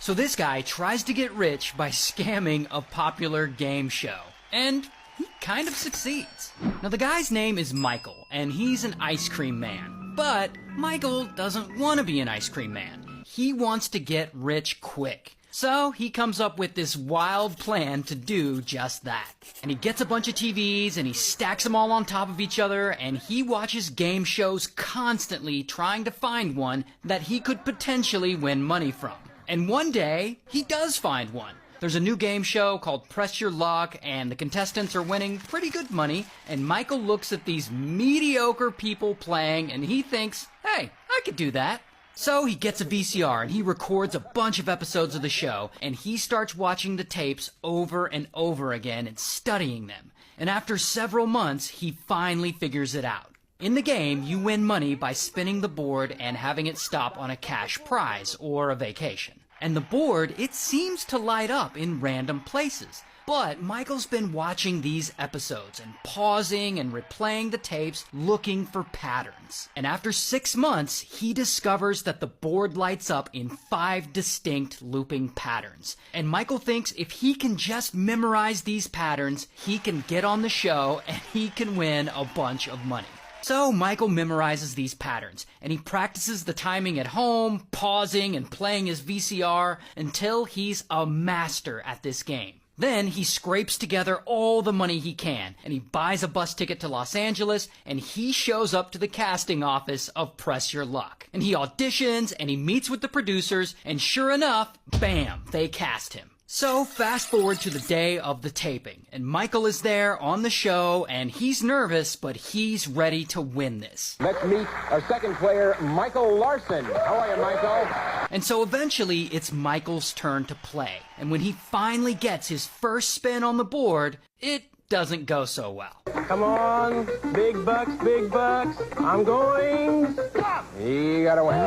So this guy tries to get rich by scamming a popular game show. And he kind of succeeds. Now the guy's name is Michael, and he's an ice cream man. But Michael doesn't want to be an ice cream man. He wants to get rich quick. So he comes up with this wild plan to do just that. And he gets a bunch of TVs and he stacks them all on top of each other, and he watches game shows constantly trying to find one that he could potentially win money from. And one day, he does find one. There's a new game show called Press Your Luck, and the contestants are winning pretty good money, and Michael looks at these mediocre people playing and he thinks, hey, I could do that. So he gets a VCR and he records a bunch of episodes of the show, and he starts watching the tapes over and over again and studying them. And after several months, he finally figures it out. In the game, you win money by spinning the board and having it stop on a cash prize or a vacation. And the board, it seems to light up in random places. But Michael's been watching these episodes and pausing and replaying the tapes looking for patterns. And after 6 months, he discovers that the board lights up in 5 distinct looping patterns. And Michael thinks if he can just memorize these patterns, he can get on the show and he can win a bunch of money. So Michael memorizes these patterns, and he practices the timing at home, pausing and playing his VCR until he's a master at this game. Then he scrapes together all the money he can, and he buys a bus ticket to Los Angeles, and he shows up to the casting office of Press Your Luck. And he auditions, and he meets with the producers, and sure enough, bam, they cast him. So fast forward to the day of the taping, and Michael is there on the show, and he's nervous, but he's ready to win this. Let's meet our second player, Michael Larson. How are you, Michael? And so eventually, it's Michael's turn to play. And when he finally gets his first spin on the board, it doesn't go so well. Come on, big bucks, big bucks. I'm going. Stop! You gotta win.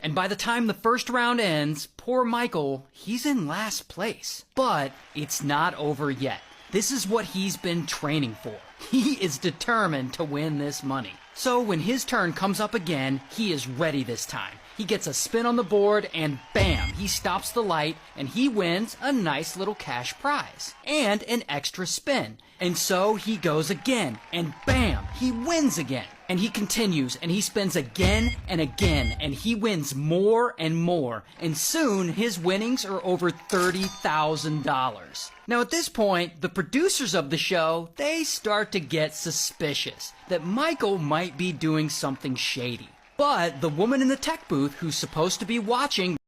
And by the time the first round ends, poor Michael, he's in last place. But it's not over yet. This is what he's been training for. He is determined to win this money. So when his turn comes up again, he is ready this time. He gets a spin on the board and bam, he stops the light and he wins a nice little cash prize and an extra spin. And so he goes again and bam, he wins again. And he continues and he spins again and again and he wins more and more. And soon his winnings are over $30,000. Now at this point, the producers of the show, they start to get suspicious that Michael might be doing something shady. But the woman in the tech booth who's supposed to be watching